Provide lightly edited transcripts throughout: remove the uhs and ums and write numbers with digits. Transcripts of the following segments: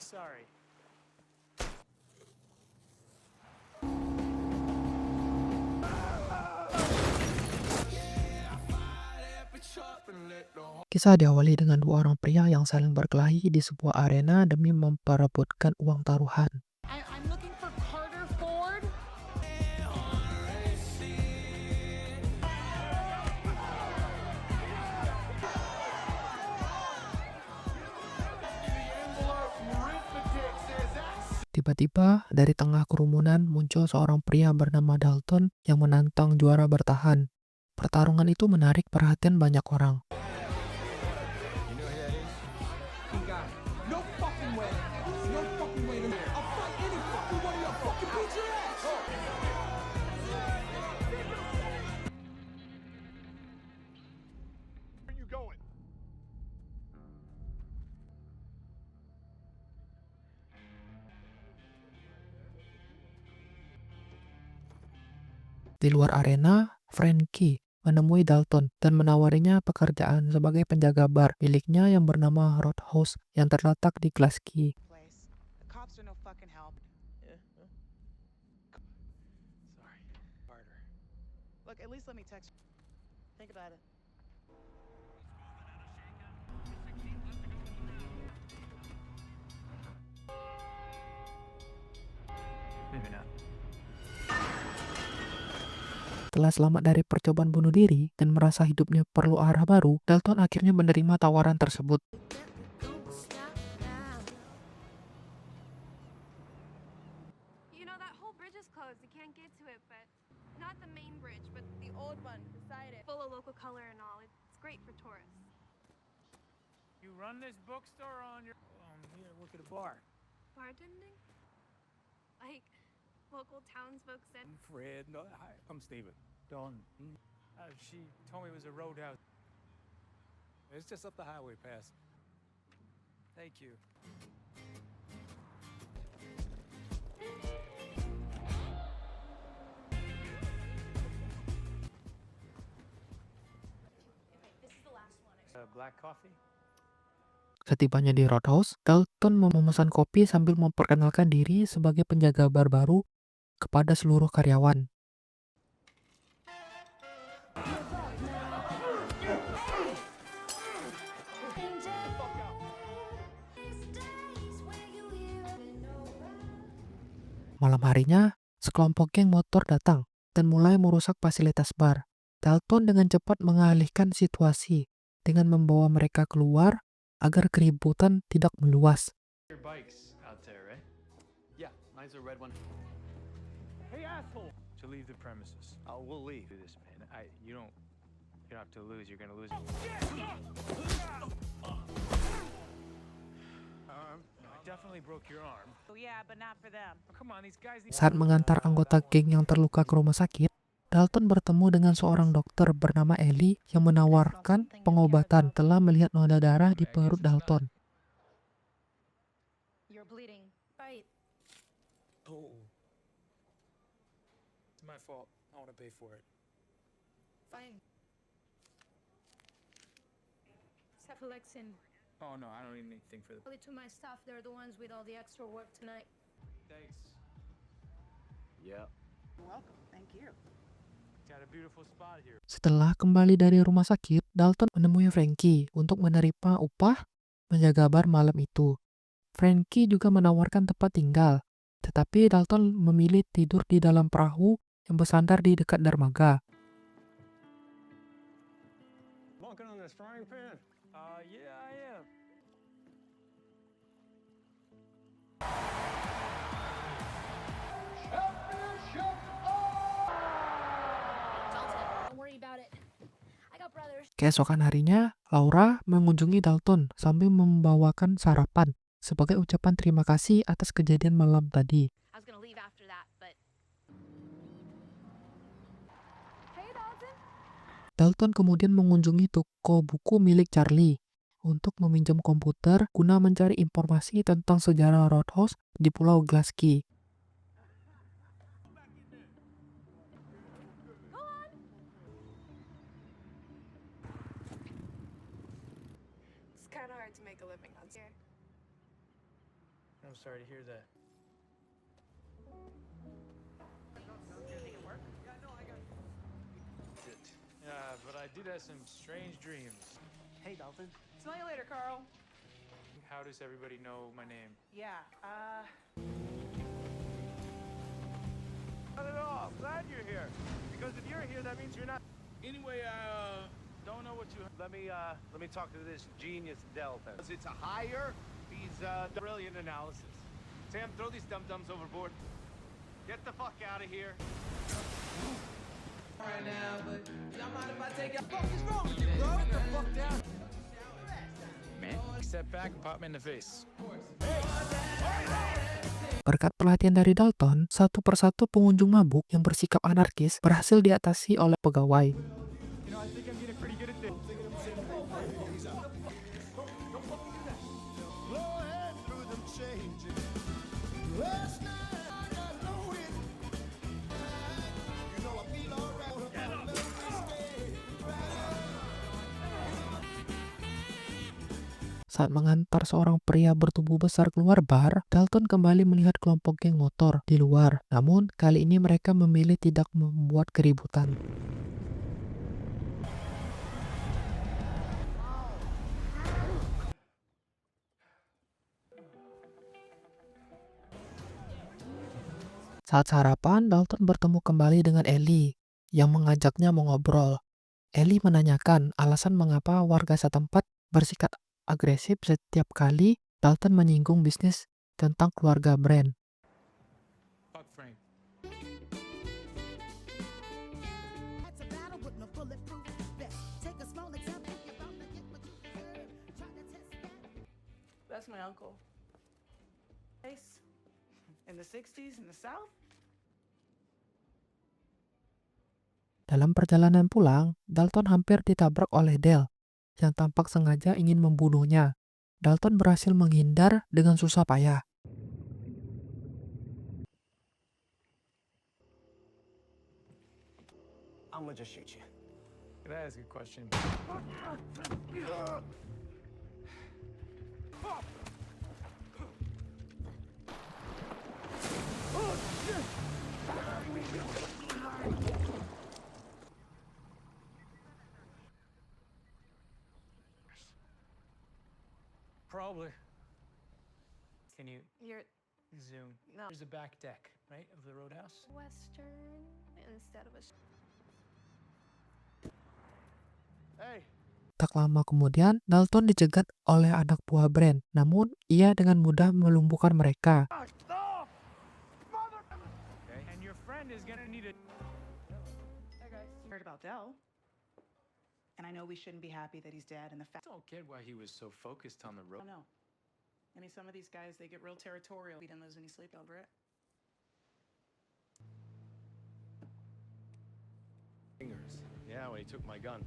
sorry. Kisah diawali dengan dua orang pria yang saling berkelahi di sebuah arena demi memperebutkan uang taruhan. I'm looking for Carter Ford. Tiba-tiba, dari tengah kerumunan muncul seorang pria bernama Dalton yang menantang juara bertahan. Pertarungan itu menarik perhatian banyak orang. No fucking way. No fucking way. I'll fight any fucking one of you. I'll fucking beat your ass. Where you going? Di luar arena, Frankie menemui Dalton dan menawarinya pekerjaan sebagai penjaga bar miliknya yang bernama Roadhouse yang terletak di Glasgow. Place. The cops are no fucking help. Sorry, Carter. Look, at least let me text you. Think about it. Maybe not. Setelah selamat dari percobaan bunuh diri dan merasa hidupnya perlu arah baru, Dalton akhirnya menerima tawaran tersebut. You know, that whole bridge is closed. You can't get to it, but not the main bridge, but the old one beside it. Full of local color and all. It's great for tourists. You run this bookstore on your... I'm here to work at a bar. Bartending? Like local townsfolk said. I'm Fred. No, hi, I'm Steven. Dawn. She told me it was a roadhouse. It's just up the highway past. Thank you. This is the last one. Black coffee? Setibanya di Roadhouse, Dalton memesan kopi sambil memperkenalkan diri sebagai penjaga bar baru kepada seluruh karyawan. Malam harinya, sekelompok geng motor datang dan mulai merusak fasilitas bar. Dalton dengan cepat mengalihkan situasi dengan membawa mereka keluar agar keributan tidak meluas. Your bikes out there, right? Yeah, mine's a red one. Hey, asshole! To leave the premises. Oh, we'll leave. Do this, man. You don't have to lose. You're gonna lose. I definitely broke your arm. Oh yeah, but not for them. Oh, come on, these guys. Saat mengantar anggota geng yang terluka ke rumah sakit, Dalton bertemu dengan seorang dokter bernama Ellie yang menawarkan pengobatan telah melihat noda darah di perut Dalton. You're bleeding. Right. Oh. It's my fault. I want to pay for it. Fine. Cephalexin. Oh no, I don't need anything for the. Only to my staff. They're the ones with all the extra work tonight. Thanks. Yeah. You're welcome. Thank you. Got a beautiful spot here. Setelah kembali dari rumah sakit, Dalton menemui Frankie untuk menerima upah menjaga bar malam itu. Frankie juga menawarkan tempat tinggal, tetapi Dalton memilih tidur di dalam perahu yang bersandar di dekat dermaga. Walking on this frying pan. Yeah, I am. Dalton, don't worry about it. I got brothers. Keesokan harinya, Laura mengunjungi Dalton sambil membawakan sarapan sebagai ucapan terima kasih atas kejadian malam tadi. I was gonna leave after that, but. Hey, Dalton. Dalton kemudian mengunjungi toko buku milik Charlie untuk meminjam komputer guna mencari informasi tentang sejarah Roadhouse di Pulau Glasgow. It's kind of hard to make a living on here. I'm sorry to hear that. Yeah, but I did have some strange dreams. Hey, Dalton. Smell you later, Carl. How does everybody know my name? Yeah, Not at all. Glad you're here. Because if you're here, that means you're not. Anyway, don't know what you. Let me talk to this genius Delta. It's a hire. He's brilliant analysis. Sam, throw these dum-dums overboard. Get the fuck out of here. Right now, but y'all mind if I take your fuck is wrong with you, bro? Get the fuck down. Man, step back and pop me in the face. Berkat perhatian dari Dalton, satu persatu pengunjung mabuk yang bersikap anarkis berhasil diatasi oleh pegawai. You know, I think I'm getting pretty good at this. Saat mengantar seorang pria bertubuh besar keluar bar, Dalton kembali melihat kelompok geng motor di luar. Namun, kali ini mereka memilih tidak membuat keributan. Saat sarapan, Dalton bertemu kembali dengan Ellie yang mengajaknya mengobrol. Ellie menanyakan alasan mengapa warga setempat bersikap agresif setiap kali Dalton menyinggung bisnis tentang keluarga Brand. Fuck Frank. That's a battle with no bulletproof vest. Take a small example, you're bound to get what you deserve. Try to test that. that's my uncle. Place in the 60s in the South. Dalam perjalanan pulang, Dalton hampir ditabrak oleh Dale yang tampak sengaja ingin membunuhnya. Dalton berhasil menghindar dengan susah payah. I'm gonna just shoot you. Can I ask a question? Probably. Can you You're zoom? No. There's a back deck, right, of the Roadhouse? Western instead of a. Hey. Tak lama kemudian, Dalton dicegat oleh anak buah Brand. Namun, ia dengan mudah melumpuhkan mereka. Stop! Mother. Okay. And your friend is gonna need a. Hey guys. Heard about Dell. And I know we shouldn't be happy that he's dead and the fact. I don't get why he was so focused on the I road. don't know. I mean, some of these guys, they get real territorial. We didn't lose any sleep over it. Fingers. Yeah, when he took my gun.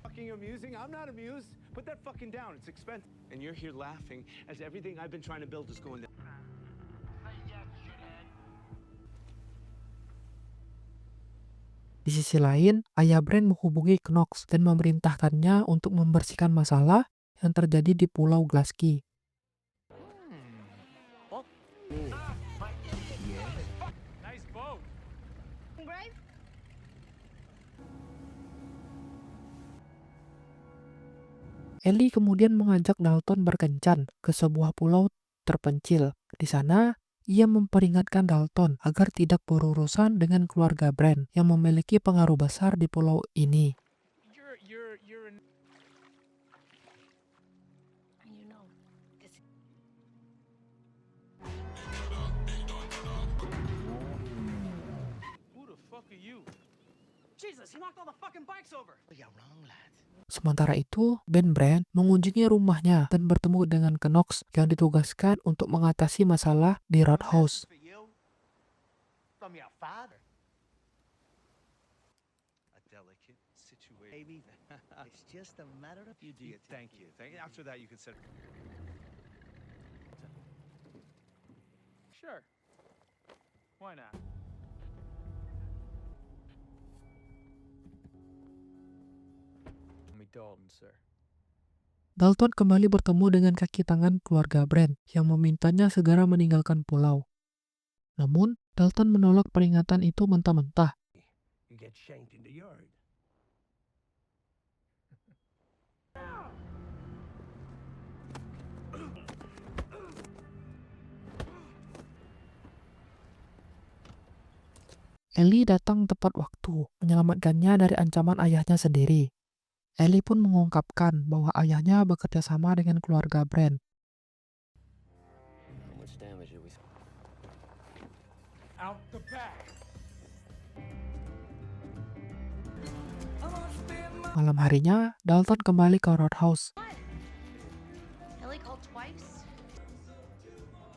Fucking amusing? I'm not amused. Put that fucking down. It's expensive. And you're here laughing as everything I've been trying to build is going down. Di sisi lain, ayah Brand menghubungi Knox dan memerintahkannya untuk membersihkan masalah yang terjadi di Pulau Glasky. Nice boat. Grave? Ellie kemudian mengajak Dalton berkencan ke sebuah pulau terpencil. Di sana, ia memperingatkan Dalton agar tidak berurusan dengan keluarga Brand yang memiliki pengaruh besar di pulau ini. You're an. You know, this. Who the fuck are you? Jesus, he knocked all the fucking bikes over. You're wrong, lad. Sementara itu, Ben Brand mengunjungi rumahnya dan bertemu dengan Knox yang ditugaskan untuk mengatasi masalah di Roadhouse. For you? From your father? A delicate situation. Baby, it's just a matter of you do your Thank you. After that, you can set. Sure. Why not? Call me Dalton, sir. Dalton kembali bertemu dengan kaki tangan keluarga Brand yang memintanya segera meninggalkan pulau. Namun, Dalton menolak peringatan itu mentah-mentah. You get shanked in the yard. Ellie datang tepat waktu, menyelamatkannya dari ancaman ayahnya sendiri. Ellie pun mengungkapkan bahwa ayahnya bekerja sama dengan keluarga Brand. How much damage did we... Out the back. Malam harinya, Dalton kembali ke Roadhouse. Ellie called twice?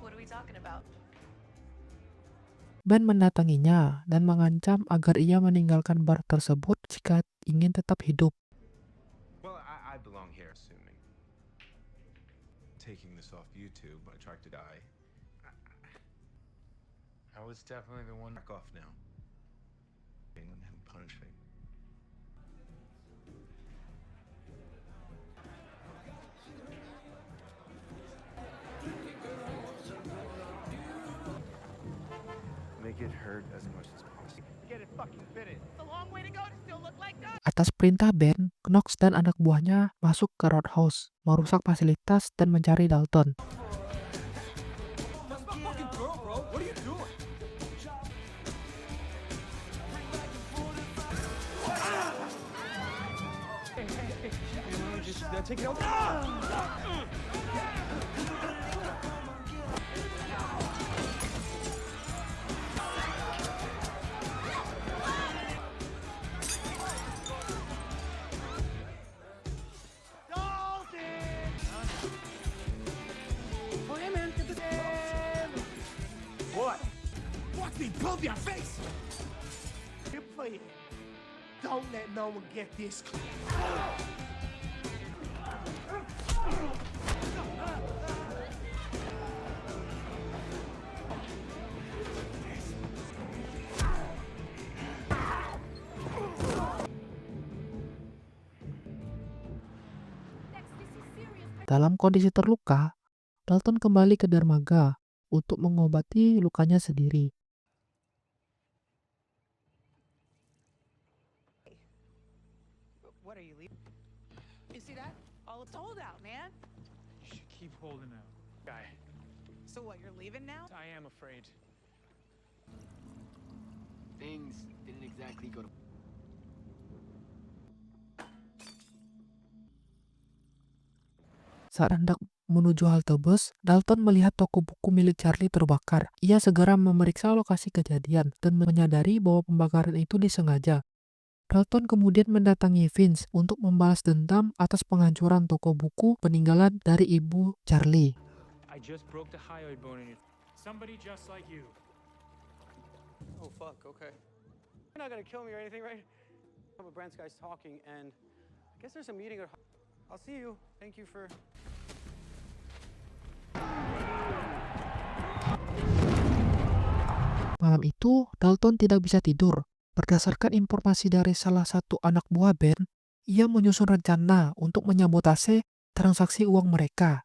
What are we talking about? Ben mendatanginya dan mengancam agar ia meninggalkan bar tersebut jika ingin tetap hidup. Well, I belong here, assuming. Taking this off YouTube, my attracted eye. I was definitely the one. Back off now. And punish me. Make it hurt as much as possible. Get it fucking fitted. It's a long way to go to still look like that. Atas perintah Ben, Knox dan anak buahnya masuk ke Roadhouse, merusak fasilitas dan mencari Dalton. That's my fucking girl, bro. What are you doing? Just take it out. Oh, yeah, man. Get this. What? Watch me pump your face. You play it. Don't let no one get this close. Dalam kondisi terluka, Dalton kembali ke dermaga untuk mengobati lukanya sendiri. What are you leaving? You see that? All it's sold out, man. You should keep holding out. Guy, So what, you're leaving now? I am afraid. Things didn't exactly go to... Saat hendak menuju halte bus, Dalton melihat toko buku milik Charlie terbakar. Ia segera memeriksa lokasi kejadian dan menyadari bahwa pembakaran itu disengaja. Dalton kemudian mendatangi Vince untuk membalas dendam atas penghancuran toko buku peninggalan dari ibu Charlie. I just broke the hyoid bone in your... Somebody just like you. Oh, fuck, okay. You're not gonna kill me or anything, right? Some of Brand's guys talking, and I guess there's a meeting or... I'll see you. Thank you for... Malam itu, Dalton tidak bisa tidur. Berdasarkan informasi dari salah satu anak buah Ben, ia menyusun rencana untuk menyabotase transaksi uang mereka.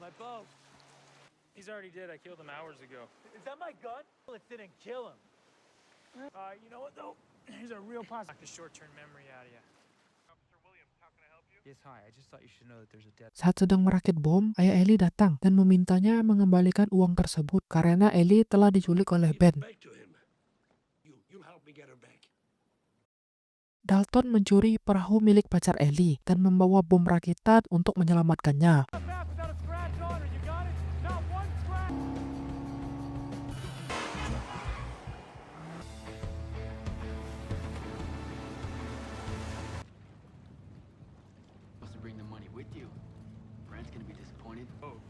My bow. He's already dead. I killed him hours ago. Is that my gun? Well, it didn't kill him. You know what though? Here's a real possible. Knock the short-term memory out of you. Officer Williams, how can I help you? Yes, hi. I just thought you should know that there's a dead... Saat sedang merakit bom, ayah Ellie datang dan memintanya mengembalikan uang tersebut karena Ellie telah diculik oleh Ben. Back to him. You help me get her back. Dalton mencuri perahu milik pacar Ellie dan membawa bom rakitan untuk menyelamatkannya. Not back without a scratch on her. You got it? Not one scratch. Supposed to bring the money with you. Brand's gonna be disappointed. Oh.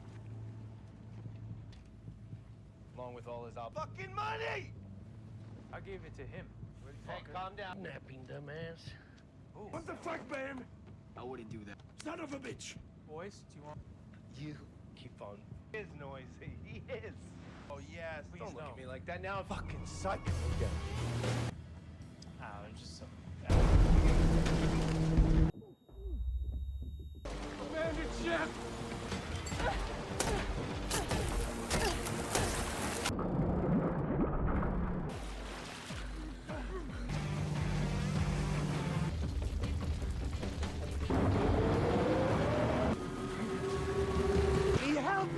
Along with all his fucking money! I gave it to him. Hey, calm down. Napping dumbass. What the fuck, man? I wouldn't do that. Son of a bitch. Boys, do you want... You keep on. He is noisy. He is. Oh, yes. Please Don't look don't. at me like that now. Fucking psycho. Okay. Oh, it's just so. Commander Jeff! Need help?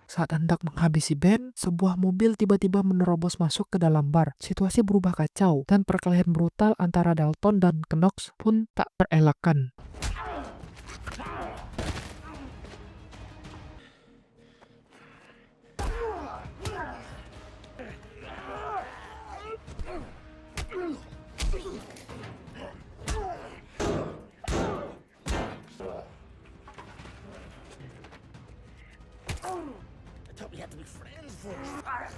Saat hendak menghabisi Ben, sebuah mobil tiba-tiba menerobos masuk ke dalam bar. Situasi berubah kacau, dan perkelahian brutal antara Dalton dan Knox pun tak terelakkan. I thought we had to be friends first.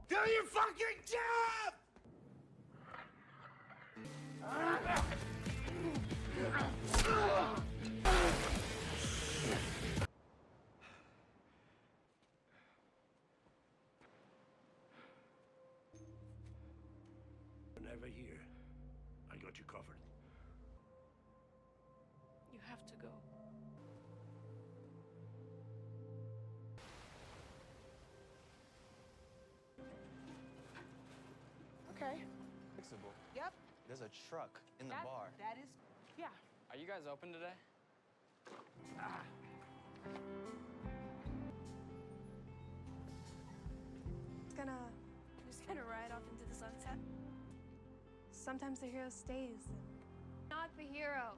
Do your fucking job! Never here. I got you covered. You have to go. Okay. Fixable. Yep. There's a truck in the bar. That is, yeah. Are you guys open today? Just gonna ride off into the sunset. Sometimes the hero stays. Not the hero.